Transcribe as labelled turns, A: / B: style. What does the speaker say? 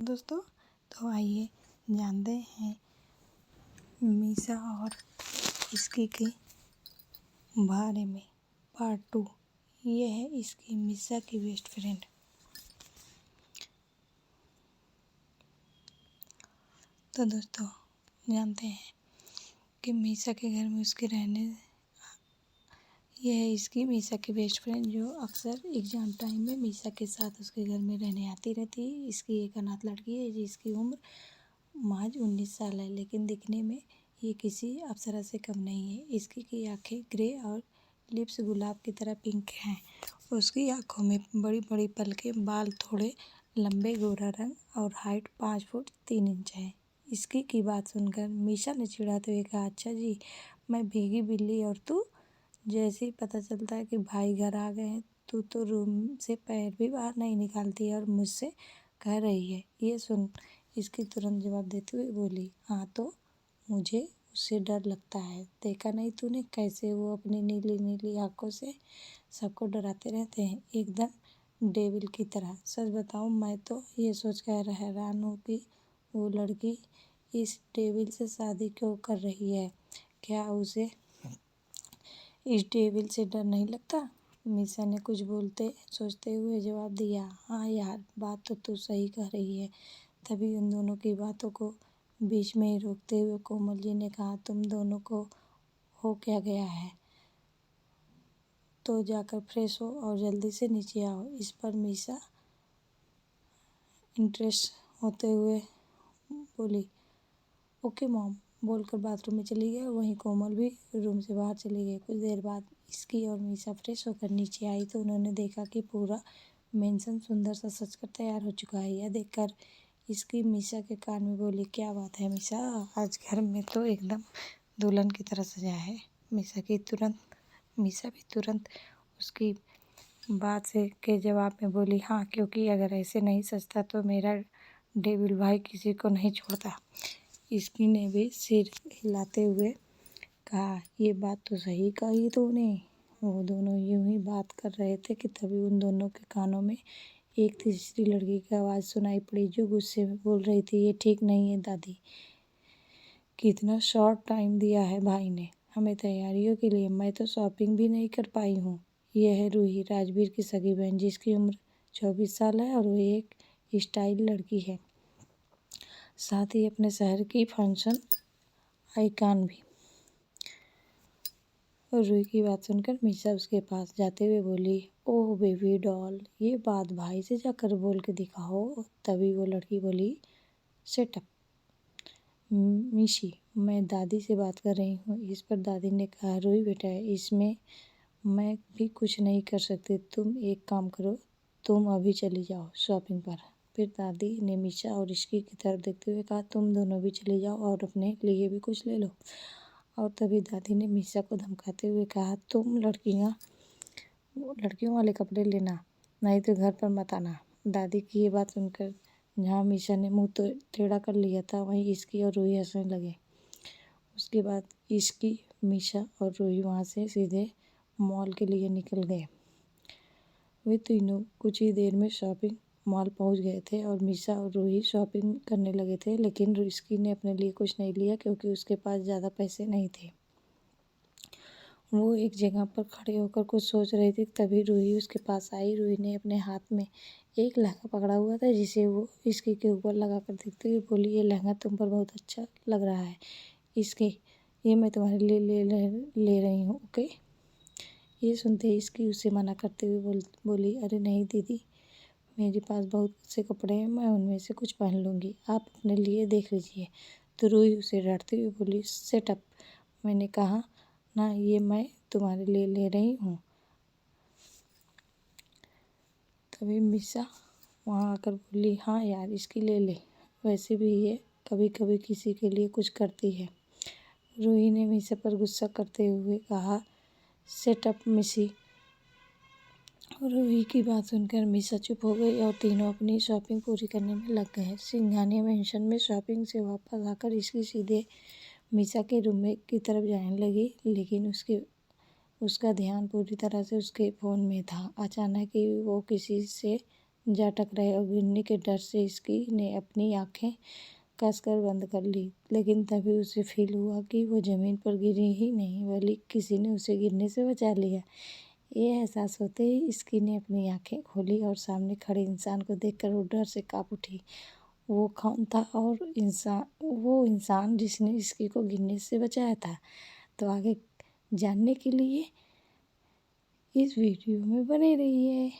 A: दोस्तों, तो आइए जानते हैं मीसा और इसकी के बारे में। पार्ट 2। ये है इसकी मीसा की बेस्ट फ्रेंड। तो दोस्तों, जानते हैं कि मीसा के घर में उसके रहने ये है इसकी मीसा की बेस्ट फ्रेंड, जो अक्सर एग्ज़ाम टाइम में मीसा के साथ उसके घर में रहने आती रहती है। इसकी एक अनाथ लड़की है जिसकी उम्र महज 19 साल है, लेकिन दिखने में ये किसी अप्सरा से कम नहीं है। इसकी की आंखें ग्रे और लिप्स गुलाब की तरह पिंक हैं। उसकी आंखों में बड़ी बड़ी पलकें, बाल थोड़े लंबे, गोरा रंग और हाइट 5 फुट 3 इंच है। इसकी की बात सुनकर मीसा ने चिढ़ाते हुए कहा, अच्छा जी, मैं भीगी बिल्ली और तू? जैसे ही पता चलता है कि भाई घर आ गए हैं, तू तो रूम से पैर भी बाहर नहीं निकालती है और मुझसे कह रही है। ये सुन इसकी तुरंत जवाब देते हुए बोली, हाँ तो मुझे उससे डर लगता है। देखा नहीं तूने कैसे वो अपनी नीली नीली आंखों से सबको डराते रहते हैं, एकदम डेविल की तरह। सच बताऊं, मैं तो ये सोचकर हैरान हूँ कि वो लड़की इस डेविल से शादी क्यों कर रही है। क्या उसे इस डेविल से डर नहीं लगता? मीसा ने कुछ बोलते सोचते हुए जवाब दिया, हाँ यार, बात तो तू सही कह रही है। तभी उन दोनों की बातों को बीच में ही रोकते हुए कोमल जी ने कहा, तुम दोनों को हो क्या गया है? तो जाकर फ्रेश हो और जल्दी से नीचे आओ। इस पर मीसा इंटरेस्ट होते हुए बोली, ओके मॉम, बोलकर बाथरूम में चली गई। वहीं कोमल भी रूम से बाहर चली गई। कुछ देर बाद इसकी और मीसा फ्रेश होकर नीचे आई तो उन्होंने देखा कि पूरा मेंशन सुंदर सा सजकर तैयार हो चुका है। यह देखकर इसकी मीसा के कान में बोली, क्या बात है मीसा, आज घर में तो एकदम दुल्हन की तरह सजा है। मीसा भी तुरंत उसकी बात से के जवाब में बोली, हाँ, क्योंकि अगर ऐसे नहीं सजता तो मेरा डेविल भाई किसी को नहीं छोड़ता। इसकी ने भी सिर हिलाते हुए कहा, ये बात तो सही कही तूने। वो दोनों यूं ही बात कर रहे थे कि तभी उन दोनों के कानों में एक तीसरी लड़की की आवाज़ सुनाई पड़ी, जो गुस्से में बोल रही थी, ये ठीक नहीं है दादी, कितना शॉर्ट टाइम दिया है भाई ने हमें तैयारियों के लिए। मैं तो शॉपिंग भी नहीं कर पाई हूँ। यह है रूही, राजवीर की सगी बहन, जिसकी उम्र 24 साल है और वो एक स्टाइल लड़की है, साथ ही अपने शहर की फैशन आइकॉन भी। और रूही की बात सुनकर मीसा उसके पास जाते हुए बोली, ओह बेबी डॉल, ये बात भाई से जाकर बोल के दिखाओ। तभी वो लड़की बोली, सेट अप मीशी, मैं दादी से बात कर रही हूँ। इस पर दादी ने कहा, रूही बेटा, इसमें मैं भी कुछ नहीं कर सकती। तुम एक काम करो, तुम अभी चली जाओ शॉपिंग पर। फिर दादी ने मीशा और इसकी की तरफ देखते हुए कहा, तुम दोनों भी चली जाओ और अपने लिए भी कुछ ले लो। और तभी दादी ने मीशा को धमकाते हुए कहा, तुम लड़कियों वाले कपड़े लेना, नहीं तो घर पर मत आना। दादी की ये बात सुनकर जहाँ मीशा ने मुंह तो टेढ़ा कर लिया था, वहीं इसकी और रूही हंसने लगे। उसके बाद इसकी, मीशा और रूही वहाँ से सीधे मॉल के लिए निकल गए। वे तीनों कुछ ही देर में शॉपिंग मॉल पहुंच गए थे और मीशा और रूही शॉपिंग करने लगे थे, लेकिन रिस्की ने अपने लिए कुछ नहीं लिया क्योंकि उसके पास ज़्यादा पैसे नहीं थे। वो एक जगह पर खड़े होकर कुछ सोच रही थी, तभी रूही उसके पास आई। रूही ने अपने हाथ में एक लहंगा पकड़ा हुआ था, जिसे वो इसकी के ऊपर लगा कर देखते हुए बोली, ये लहंगा तुम पर बहुत अच्छा लग रहा है। इसकी ये मैं तुम्हारे लिए ले रही हूँ, ओके। ये सुनते ही इसकी उसे मना करते हुए बोली, अरे नहीं दीदी, मेरे पास बहुत से कपड़े हैं, मैं उनमें से कुछ पहन लूँगी, आप अपने लिए देख लीजिए। तो रूही उसे डांटते हुए बोली, सेट अप, मैंने कहा ना, ये मैं तुम्हारे लिए ले रही हूँ। तभी मीसा वहाँ आकर बोली, हाँ यार, इसकी ले ले, वैसे भी ये कभी कभी किसी के लिए कुछ करती है। रूही ने मीसा पर गुस्सा करते हुए कहा, सेट अप मिसी। रूही की बात सुनकर मीसा चुप हो गई और तीनों अपनी शॉपिंग पूरी करने में लग गए। सिंघानिया मेंशन में शॉपिंग से वापस आकर इसकी सीधे मीसा के रूम में की तरफ जाने लगी, लेकिन उसका ध्यान पूरी तरह से उसके फ़ोन में था। अचानक ही वो किसी से जा टकराई और गिरने के डर से इसकी ने अपनी आँखें कसकर बंद कर ली। लेकिन तभी उसे फ़ील हुआ कि वो ज़मीन पर गिरी ही नहीं, बल्कि किसी ने उसे गिरने से बचा लिया। ये एहसास होते ही इसकी ने अपनी आँखें खोली और सामने खड़े इंसान को देखकर वो डर से काँप उठी। वो कौन था और वो इंसान जिसने इसकी को गिरने से बचाया था? तो आगे जानने के लिए इस वीडियो में बने रहिए।